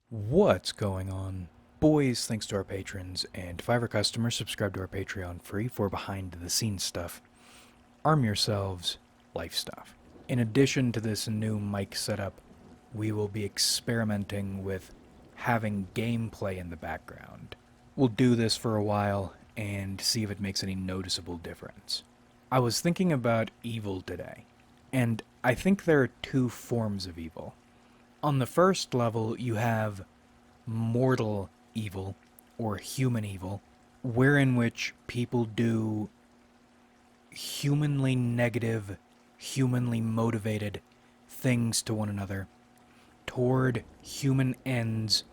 What's going on? Boys, thanks to our patrons, and Fiverr customers, subscribe to our Patreon free for behind the scenes stuff. Arm yourselves, life stuff. In addition to this new mic setup, we will be experimenting with having gameplay in the background. We'll do this for a while and see if it makes any noticeable difference. I was thinking about evil today, and I think there are two forms of evil. On the first level, you have mortal evil, or human evil, wherein which people do humanly negative, humanly motivated things to one another toward human ends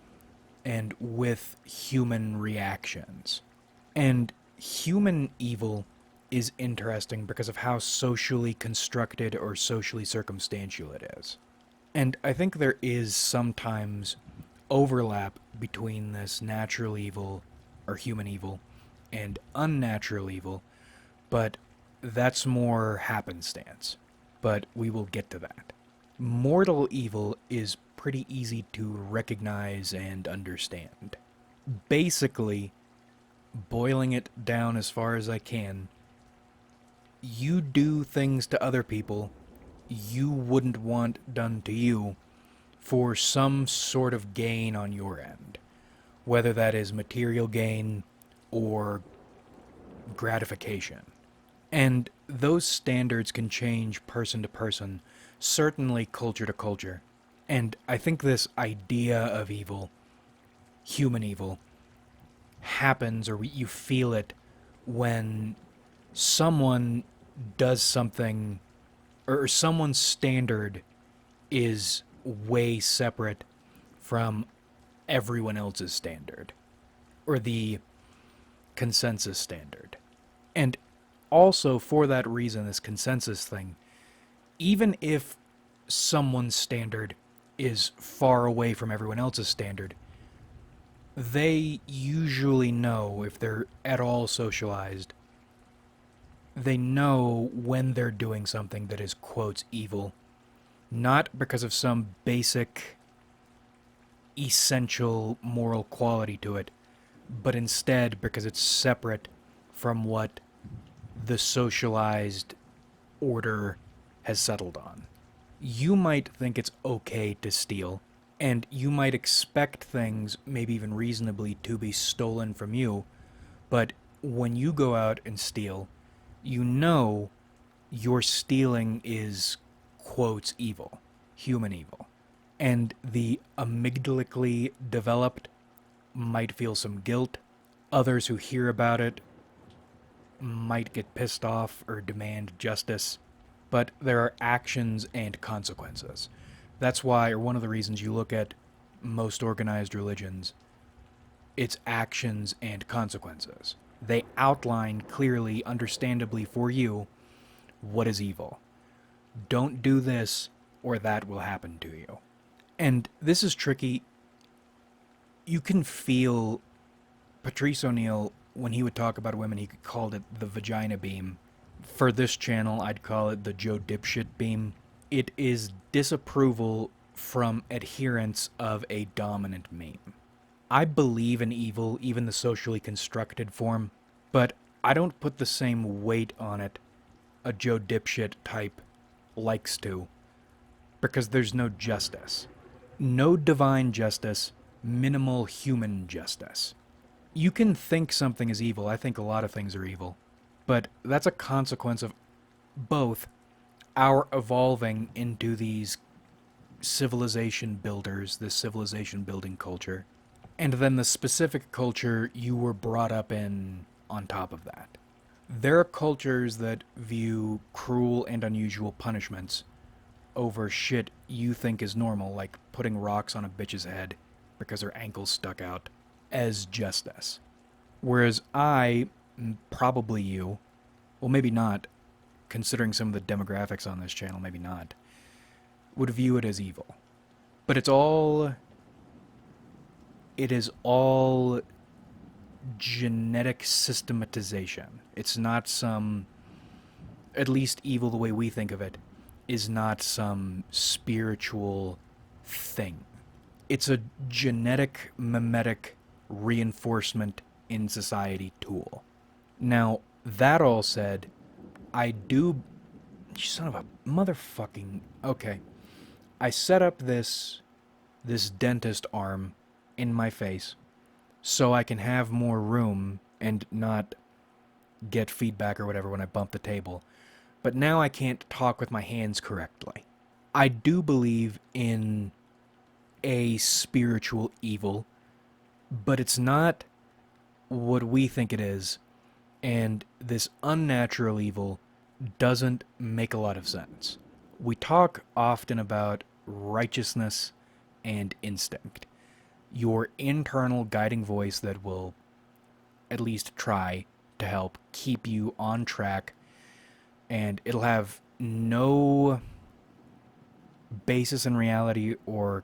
and with human reactions. And human evil is interesting because of how socially constructed or socially circumstantial it is. And I think there is sometimes overlap between this natural evil or human evil and unnatural evil, but that's more happenstance. But we will get to that. Mortal evil is pretty easy to recognize and understand. Basically, boiling it down as far as I can, you do things to other people you wouldn't want done to you for some sort of gain on your end, whether that is material gain or gratification. And those standards can change person to person, certainly culture to culture. And I think this idea of evil, human evil, happens or you feel it when someone does something or someone's standard is way separate from everyone else's standard or the consensus standard. And also, for that reason, this consensus thing, even if someone's standard is far away from everyone else's standard, they usually know, if they're at all socialized, they know when they're doing something that is, quotes, evil, not because of some basic, essential moral quality to it, but instead because it's separate from what the socialized order has settled on. You might think it's okay to steal, and you might expect things, maybe even reasonably, to be stolen from you, but when you go out and steal, you know your stealing is, quotes, evil, human evil. And the amygdalically developed might feel some guilt. Others who hear about it might get pissed off or demand justice. But there are actions and consequences. That's why, or one of the reasons you look at most organized religions, it's actions and consequences. They outline clearly, understandably for you, what is evil. Don't do this, or that will happen to you. And this is tricky. You can feel Patrice O'Neill, when he would talk about women, he called it the vagina beam. For this channel, I'd call it the Joe Dipshit beam. It is disapproval from adherents of a dominant meme. I believe in evil, even the socially constructed form, but I don't put the same weight on it a Joe Dipshit type likes to, because there's no justice. No divine justice, minimal human justice. You can think something is evil, I think a lot of things are evil, but that's a consequence of both our evolving into these civilization builders, this civilization building culture, and then the specific culture you were brought up in on top of that. There are cultures that view cruel and unusual punishments over shit you think is normal, like putting rocks on a bitch's head because her ankle's stuck out, as justice. Whereas I, probably you, well, maybe not, considering some of the demographics on this channel, maybe not, would view it as evil. But it is all genetic systematization. It's not some, at least evil the way we think of it, is not some spiritual thing. It's a genetic mimetic reinforcement in society tool. Now, that all said, I do. You son of a motherfucking. Okay. I set up this dentist arm in my face so I can have more room and not get feedback or whatever when I bump the table. But now I can't talk with my hands correctly. I do believe in a spiritual evil, but it's not what we think it is, and this unnatural evil doesn't make a lot of sense. We talk often about righteousness and instinct, your internal guiding voice that will at least try to help keep you on track, and it'll have no basis in reality, or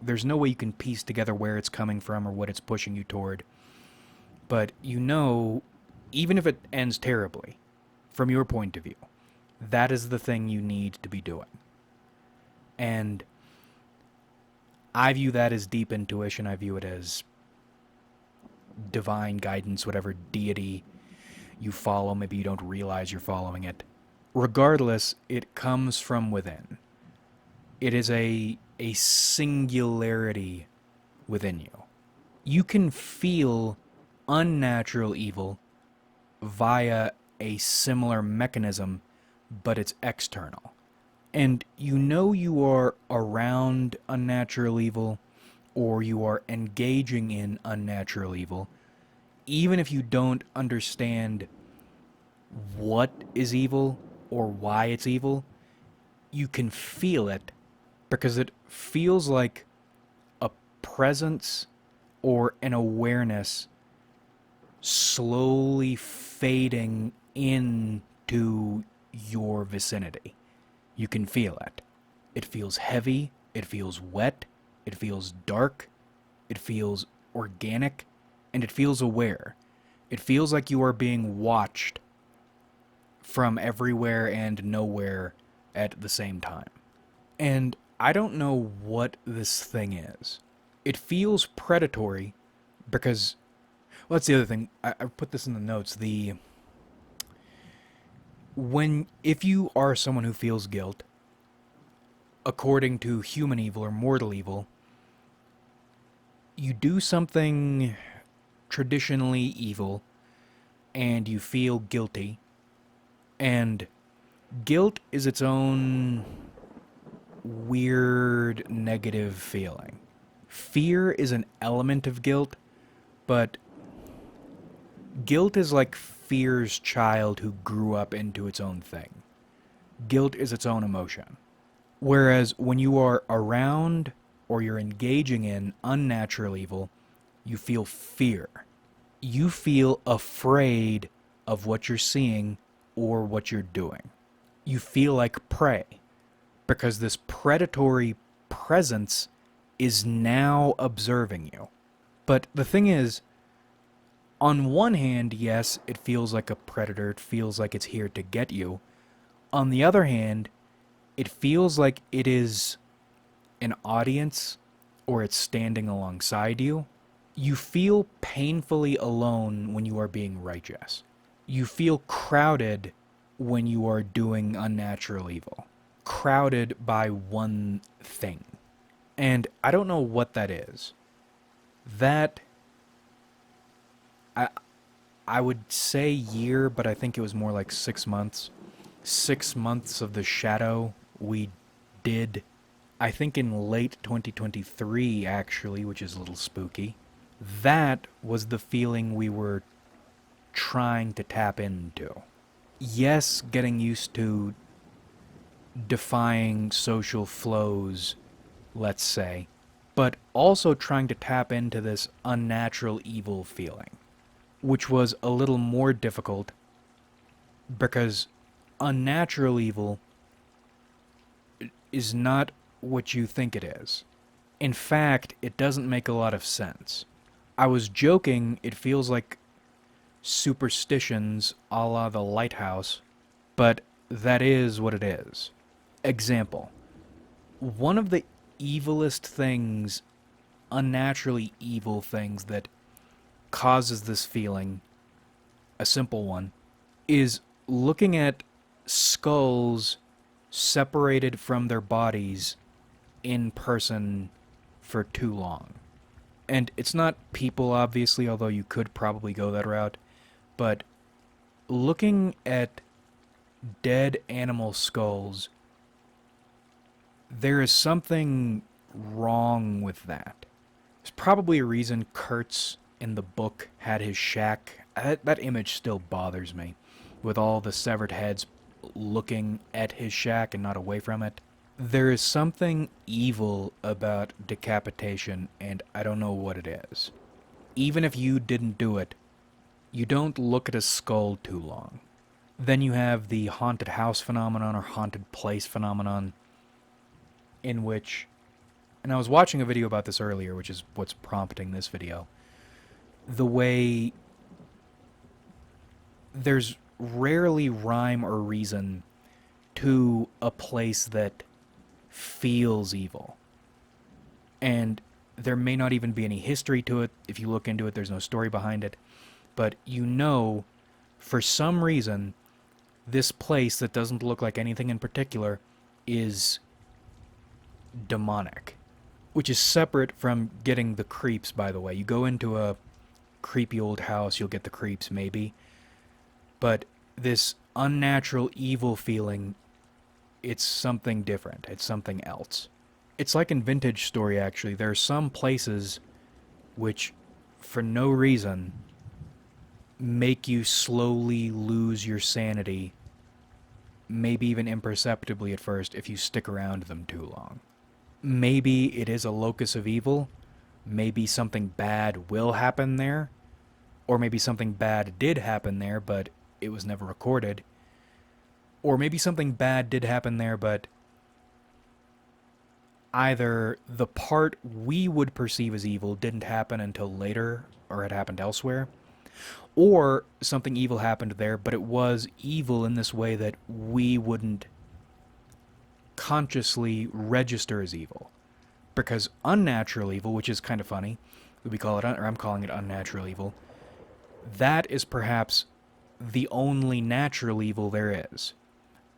there's no way you can piece together where it's coming from or what it's pushing you toward. But you know, even if it ends terribly, from your point of view, that is the thing you need to be doing. And I view that as deep intuition. I view it as divine guidance, whatever deity you follow. Maybe you don't realize you're following it. Regardless, it comes from within. It is a singularity within you. You can feel unnatural evil via a similar mechanism, but it's external. And you know you are around unnatural evil, or you are engaging in unnatural evil, even if you don't understand what is evil or why it's evil. You can feel it because it feels like a presence or an awareness slowly fading into your vicinity. You can feel it. It feels heavy, it feels wet, it feels dark, it feels organic, and it feels aware. It feels like you are being watched from everywhere and nowhere at the same time. And I don't know what this thing is. It feels predatory because, well, that's the other thing. I put this in the notes. If you are someone who feels guilt, according to human evil or mortal evil, you do something traditionally evil and you feel guilty. And guilt is its own weird negative feeling. Fear is an element of guilt, but guilt is like fear's child who grew up into its own thing. Guilt is its own emotion. Whereas when you are around or you're engaging in unnatural evil, you feel fear. You feel afraid of what you're seeing or what you're doing. You feel like prey because this predatory presence is now observing you. But the thing is, on one hand, yes, it feels like a predator. It feels like it's here to get you. On the other hand, it feels like it is an audience or it's standing alongside you. You feel painfully alone when you are being righteous. You feel crowded when you are doing unnatural evil. Crowded by one thing. And I don't know what that is. That, I would say year, but I think it was more like 6 months. 6 months of the shadow we did, I think in late 2023 actually, which is a little spooky. That was the feeling we were trying to tap into. Yes, getting used to defying social flows, let's say, but also trying to tap into this unnatural evil feeling, which was a little more difficult because unnatural evil is not what you think it is. In fact, it doesn't make a lot of sense. I was joking, it feels like superstitions a la the lighthouse, but that is what it is. Example. One of the evilest things unnaturally evil things that causes this feeling, a simple one, is looking at skulls separated from their bodies in person for too long. And it's not people, obviously, although you could probably go that route, but looking at dead animal skulls, there is something wrong with that. There's probably a reason Kurtz in the book had his shack. That image still bothers me, with all the severed heads looking at his shack and not away from it. There is something evil about decapitation, and I don't know what it is. Even if you didn't do it, you don't look at a skull too long. Then you have the haunted house phenomenon or haunted place phenomenon, in which, and I was watching a video about this earlier, which is what's prompting this video, the way there's rarely rhyme or reason to a place that feels evil. And there may not even be any history to it. If you look into it, there's no story behind it. But you know, for some reason, this place that doesn't look like anything in particular is demonic. Which is separate from getting the creeps, by the way. You go into a creepy old house, you'll get the creeps, maybe. But this unnatural evil feeling, it's something different. It's something else. It's like in Vintage Story, actually. There are some places which, for no reason, make you slowly lose your sanity, maybe even imperceptibly at first, if you stick around them too long. Maybe it is a locus of evil. Maybe something bad will happen there. Or maybe something bad did happen there, but it was never recorded. Or maybe something bad did happen there, but either the part we would perceive as evil didn't happen until later, or had happened elsewhere, or something evil happened there, but it was evil in this way that we wouldn't consciously register as evil. Because unnatural evil, which is kind of funny, we call it, or I'm calling it unnatural evil, that is perhaps the only natural evil there is.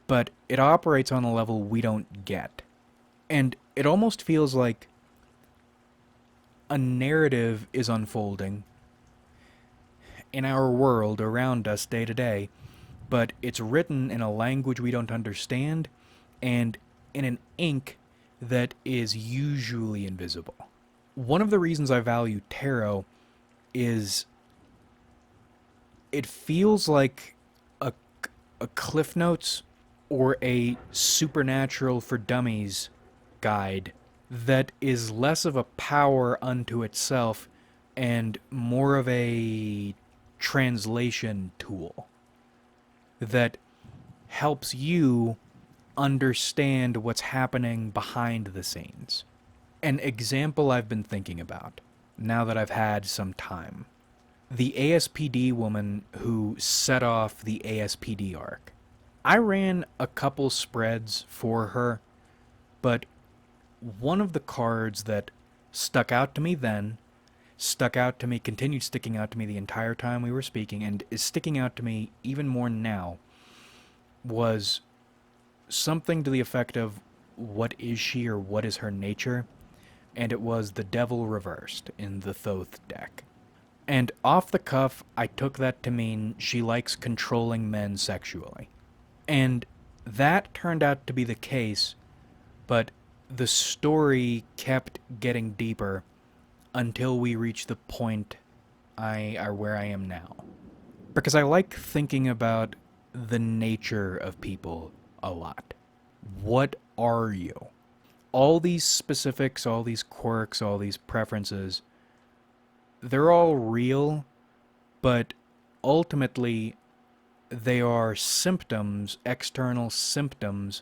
But it operates on a level we don't get. And it almost feels like a narrative is unfolding in our world around us day to day, but it's written in a language we don't understand and in an ink that is usually invisible. One of the reasons I value tarot is it feels like a Cliff Notes or a Supernatural for Dummies guide that is less of a power unto itself and more of a translation tool that helps you understand what's happening behind the scenes. An example I've been thinking about, now that I've had some time. The ASPD woman who set off the ASPD arc. I ran a couple spreads for her, but one of the cards that stuck out to me then, continued sticking out to me the entire time we were speaking, and is sticking out to me even more now, was something to the effect of, what is she or what is her nature? And it was the Devil reversed in the Thoth deck. And off the cuff, I took that to mean she likes controlling men sexually. And that turned out to be the case, but the story kept getting deeper until we reached the point where I am now. Because I like thinking about the nature of people a lot. What are you? All these specifics, all these quirks, all these preferences, they're all real, but ultimately they are symptoms, external symptoms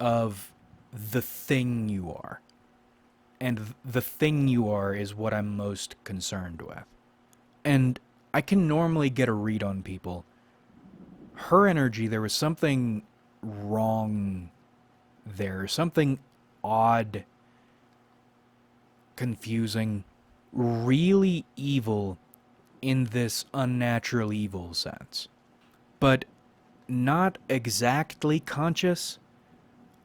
of the thing you are. And the thing you are is what I'm most concerned with. And I can normally get a read on people. Her energy, there was something wrong there, something odd. confusing, really evil in this unnatural evil sense, but not exactly conscious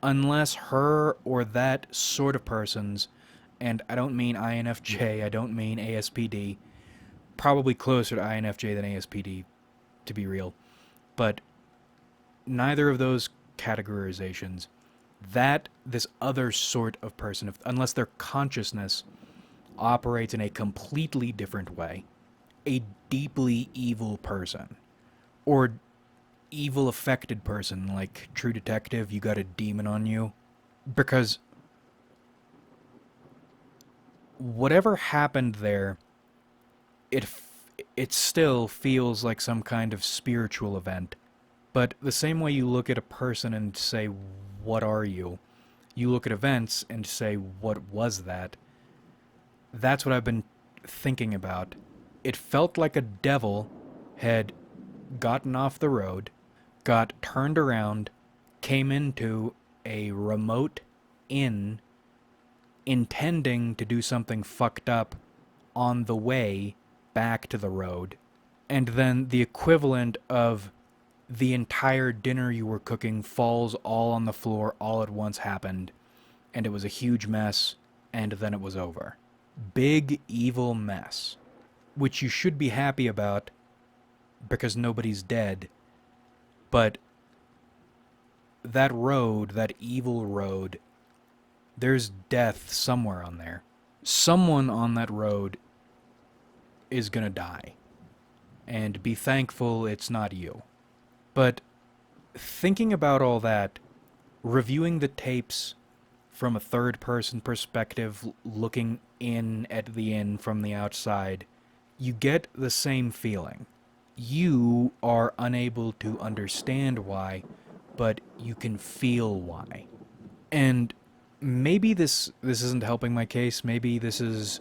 unless her or that sort of person's, and I don't mean INFJ, I don't mean ASPD, probably closer to INFJ than ASPD, to be real, but neither of those categorizations, that this other sort of person, unless their consciousness operates in a completely different way, a deeply evil person, or evil affected person, like True Detective, you got a demon on you, because whatever happened there, it still feels like some kind of spiritual event. But the same way you look at a person and say, what are you? You look at events and say, what was that? That's what I've been thinking about. It felt like a devil had gotten off the road, got turned around, came into a remote inn, intending to do something fucked up on the way back to the road, and then the equivalent of the entire dinner you were cooking falls all on the floor all at once happened, and it was a huge mess, and then it was over. Big evil mess, which you should be happy about because nobody's dead, but that road, that evil road, there's death somewhere on there. Someone on that road is gonna die, and be thankful it's not you. But thinking about all that, reviewing the tapes from a third-person perspective, looking in at the inn from the outside, you get the same feeling. You are unable to understand why, but you can feel why. And maybe this isn't helping my case. Maybe this is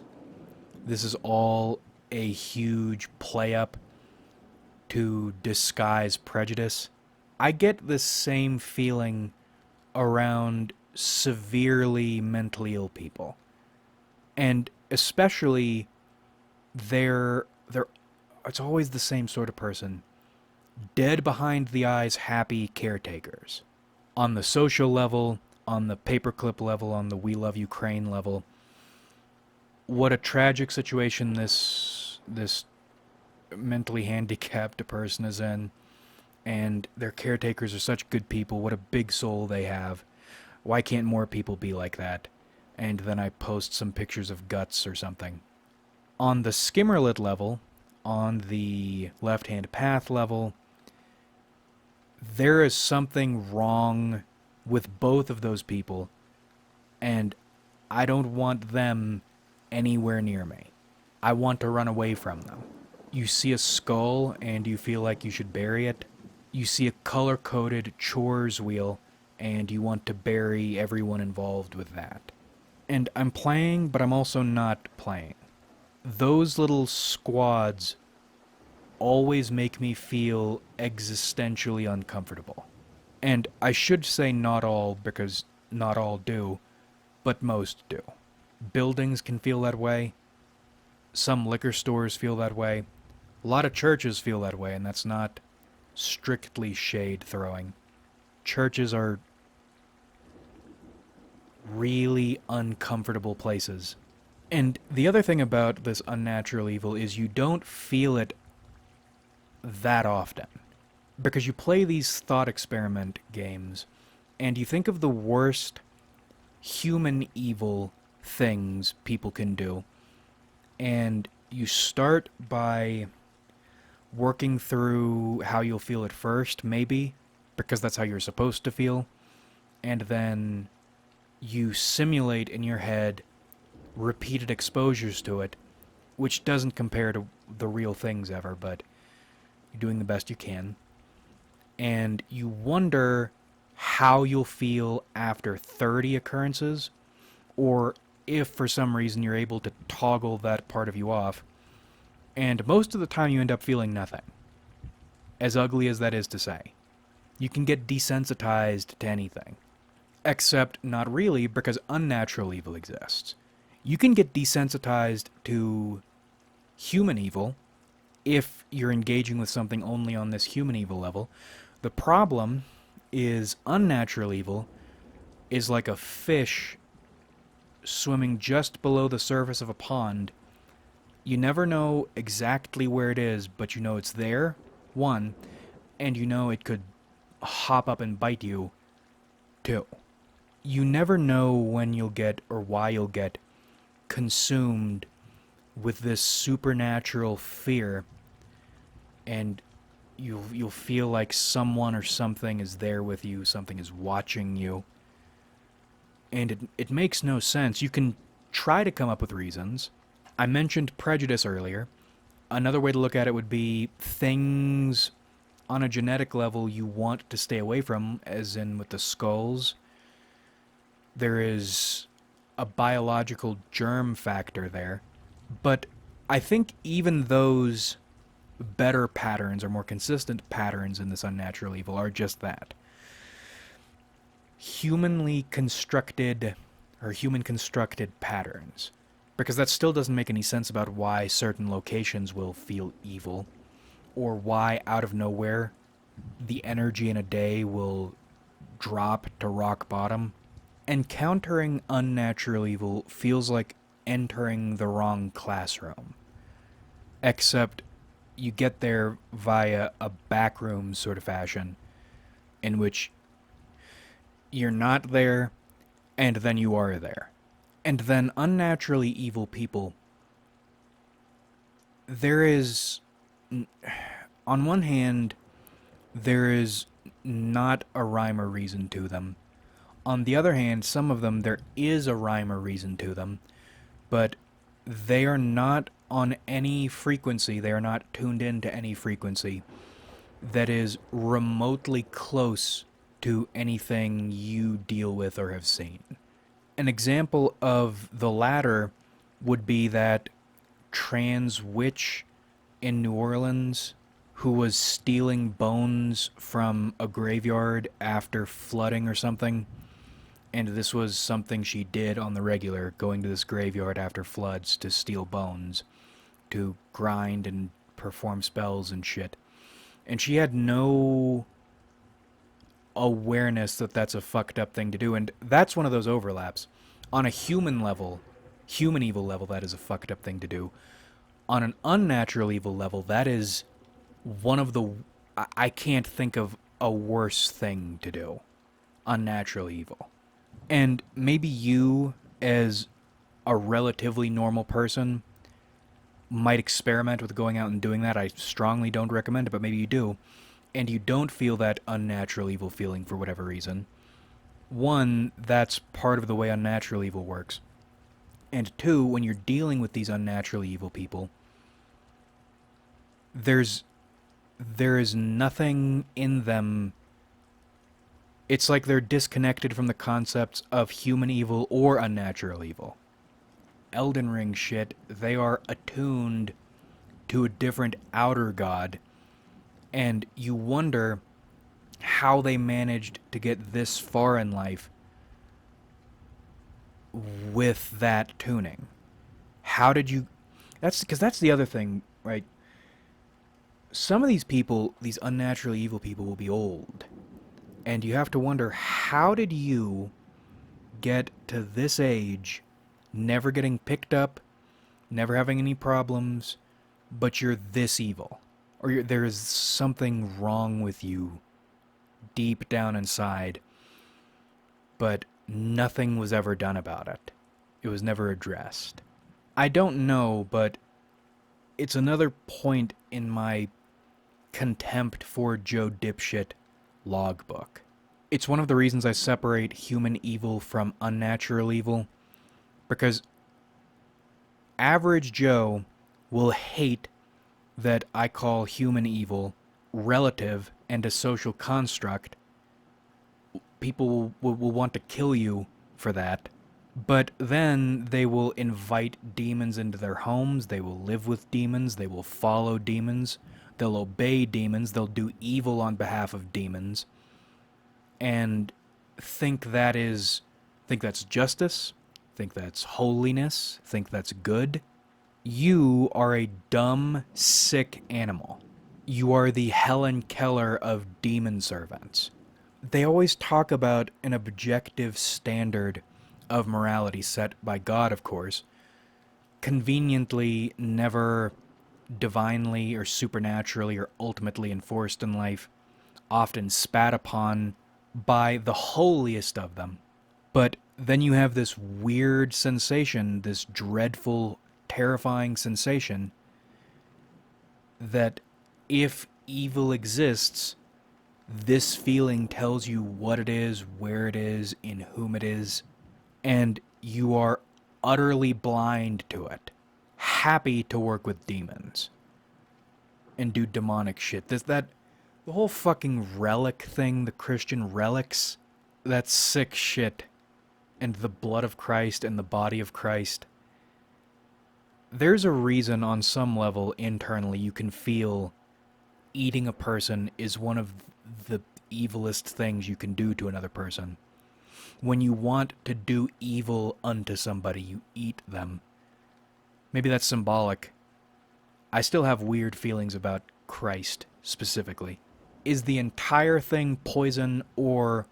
all a huge play-up to disguise prejudice. I get the same feeling around severely mentally ill people. And especially they're it's always the same sort of person. Dead behind the eyes happy caretakers. On the social level, on the paperclip level, on the We Love Ukraine level. What a tragic situation this mentally handicapped person is in, and their caretakers are such good people. What a big soul they have. Why can't more people be like that? And then I post some pictures of guts or something. On the Skimmerlit level, on the left-hand path level, there is something wrong with both of those people, and I don't want them anywhere near me. I want to run away from them. You see a skull and you feel like you should bury it. You see a color-coded chores wheel and you want to bury everyone involved with that. And I'm playing, but I'm also not playing. Those little squads always make me feel existentially uncomfortable. And I should say not all, because not all do, but most do. Buildings can feel that way. Some liquor stores feel that way. A lot of churches feel that way, and that's not strictly shade throwing. Churches are really uncomfortable places. And the other thing about this unnatural evil is you don't feel it that often. Because you play these thought experiment games, and you think of the worst human evil things people can do, and you start by working through how you'll feel at first, maybe, because that's how you're supposed to feel, and then you simulate in your head repeated exposures to it, which doesn't compare to the real things ever, but you're doing the best you can. And you wonder how you'll feel after 30 occurrences, or if for some reason you're able to toggle that part of you off. And most of the time you end up feeling nothing, as ugly as that is to say. You can get desensitized to anything. Except not really, because unnatural evil exists. You can get desensitized to human evil if you're engaging with something only on this human evil level. The problem is unnatural evil is like a fish swimming just below the surface of a pond. You never know exactly where it is, but you know it's there, one, and you know it could hop up and bite you, two. You never know when you'll get or why you'll get consumed with this supernatural fear, and you'll feel like someone or something is there with you, something is watching you, and it makes no sense. You can try to come up with reasons. I mentioned prejudice earlier. Another way to look at it would be things on a genetic level you want to stay away from, as in with the skulls. There is a biological germ factor there. But I think even those better patterns or more consistent patterns in this unnatural evil are just that. Humanly constructed or human constructed patterns. Because that still doesn't make any sense about why certain locations will feel evil, or why out of nowhere the energy in a day will drop to rock bottom. Encountering unnatural evil feels like entering the wrong classroom. Except you get there via a backroom sort of fashion, in which you're not there, and then you are there. And then unnaturally evil people, there is, on one hand, there is not a rhyme or reason to them. On the other hand, some of them, there is a rhyme or reason to them, but they are not on any frequency, they are not tuned into any frequency that is remotely close to anything you deal with or have seen. An example of the latter would be that trans witch in New Orleans who was stealing bones from a graveyard after flooding or something. And this was something she did on the regular, going to this graveyard after floods to steal bones, to grind and perform spells and shit. And she had no awareness that that's a fucked up thing to do. And that's one of those overlaps. On a human level, human evil level, that is a fucked up thing to do. On an unnatural evil level, that is one of the... I can't think of a worse thing to do. Unnatural evil. And maybe you, as a relatively normal person, might experiment with going out and doing that. I strongly don't recommend it, but maybe you do. And you don't feel that unnatural evil feeling for whatever reason. One, that's part of the way unnatural evil works. And two, when you're dealing with these unnatural evil people, there is nothing in them. It's like they're disconnected from the concepts of human evil or unnatural evil. Elden Ring shit, they are attuned to a different outer god, and you wonder how they managed to get this far in life with that tuning. How did you... That's because that's the other thing, right? Some of these people, these unnatural evil people, will be old. And you have to wonder, how did you get to this age, never getting picked up, never having any problems, but you're this evil? Or there is something wrong with you deep down inside, but nothing was ever done about it. It was never addressed. I don't know, but it's another point in my contempt for Joe Dipshit logbook. It's one of the reasons I separate human evil from unnatural evil, because average Joe will hate that I call human evil relative and a social construct. People will want to kill you for that, but then they will invite demons into their homes, they will live with demons, they will follow demons, they'll obey demons, they'll do evil on behalf of demons, and think that's justice, think that's holiness, think that's good. You are a dumb, sick animal. You are the Helen Keller of demon servants. They always talk about an objective standard of morality set by God, of course, conveniently never divinely or supernaturally or ultimately enforced in life, often spat upon by the holiest of them. But then you have this weird sensation, this dreadful, terrifying sensation, that if evil exists, this feeling tells you what it is, where it is, in whom it is, and you are utterly blind to it, happy to work with demons and do demonic shit. The whole fucking relic thing, the Christian relics, that's sick shit. And the blood of Christ and the body of Christ. There's a reason on some level internally you can feel eating a person is one of the evilest things you can do to another person. When you want to do evil unto somebody, you eat them. Maybe that's symbolic. I still have weird feelings about Christ, specifically. Is the entire thing poison, or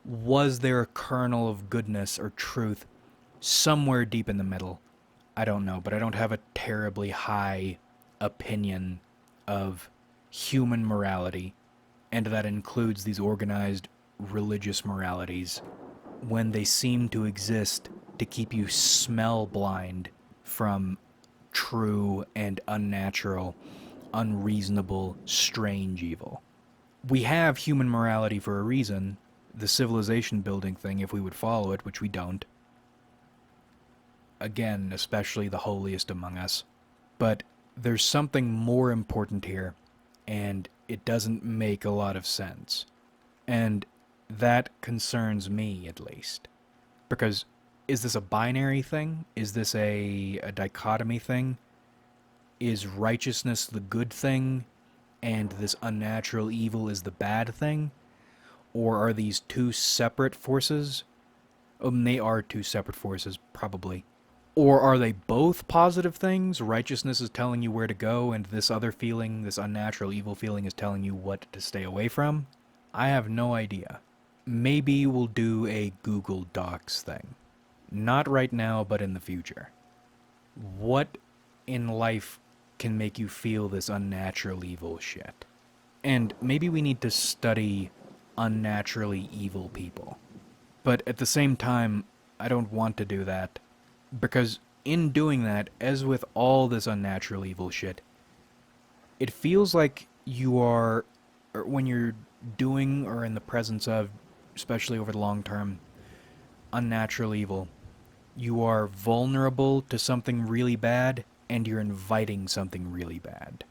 was there a kernel of goodness or truth somewhere deep in the middle? I don't know, but I don't have a terribly high opinion of human morality, and that includes these organized religious moralities, when they seem to exist to keep you smell blind from true and unnatural, unreasonable, strange evil. We have human morality for a reason, the civilization building thing, if we would follow it, which we don't. Again, especially the holiest among us. But there's something more important here, and it doesn't make a lot of sense. And that concerns me, at least. Because, is this a binary thing? Is this a dichotomy thing? Is righteousness the good thing, and this unnatural evil is the bad thing? Or are these two separate forces? They are two separate forces, probably. Or are they both positive things? Righteousness is telling you where to go, and this other feeling, this unnatural evil feeling, is telling you what to stay away from? I have no idea. Maybe we'll do a Google Docs thing. Not right now, but in the future. What in life can make you feel this unnatural evil shit? And maybe we need to study unnaturally evil people. But at the same time, I don't want to do that, because in doing that, as with all this unnatural evil shit, it feels like you are, or when you're doing or in the presence of, especially over the long term, unnatural evil, you are vulnerable to something really bad, and you're inviting something really bad.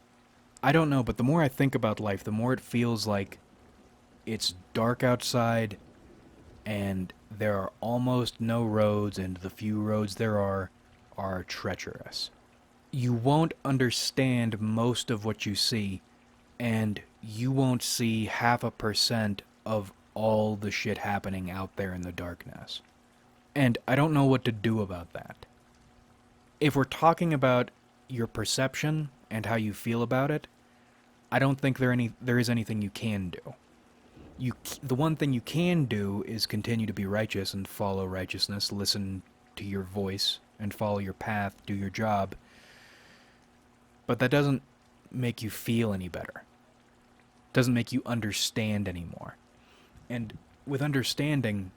I don't know, but the more I think about life, the more it feels like it's dark outside, and there are almost no roads, and the few roads there are treacherous. You won't understand most of what you see, and you won't see 0.5% of all the shit happening out there in the darkness. And I don't know what to do about that. If we're talking about your perception and how you feel about it, I don't think there is anything you can do. The one thing you can do is continue to be righteous and follow righteousness, listen to your voice and follow your path, do your job. But that doesn't make you feel any better. It doesn't make you understand anymore. And with understanding,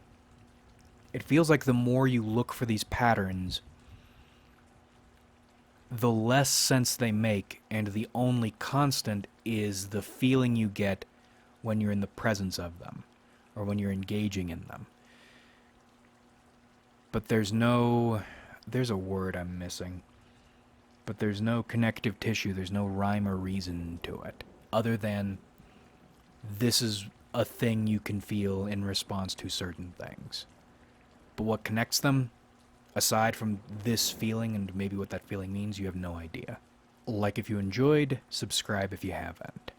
it feels like the more you look for these patterns, the less sense they make, and the only constant is the feeling you get when you're in the presence of them, or when you're engaging in them. But there's a word I'm missing, but there's no connective tissue, there's no rhyme or reason to it, other than this is a thing you can feel in response to certain things. But what connects them, aside from this feeling and maybe what that feeling means, you have no idea. Like if you enjoyed, subscribe if you haven't.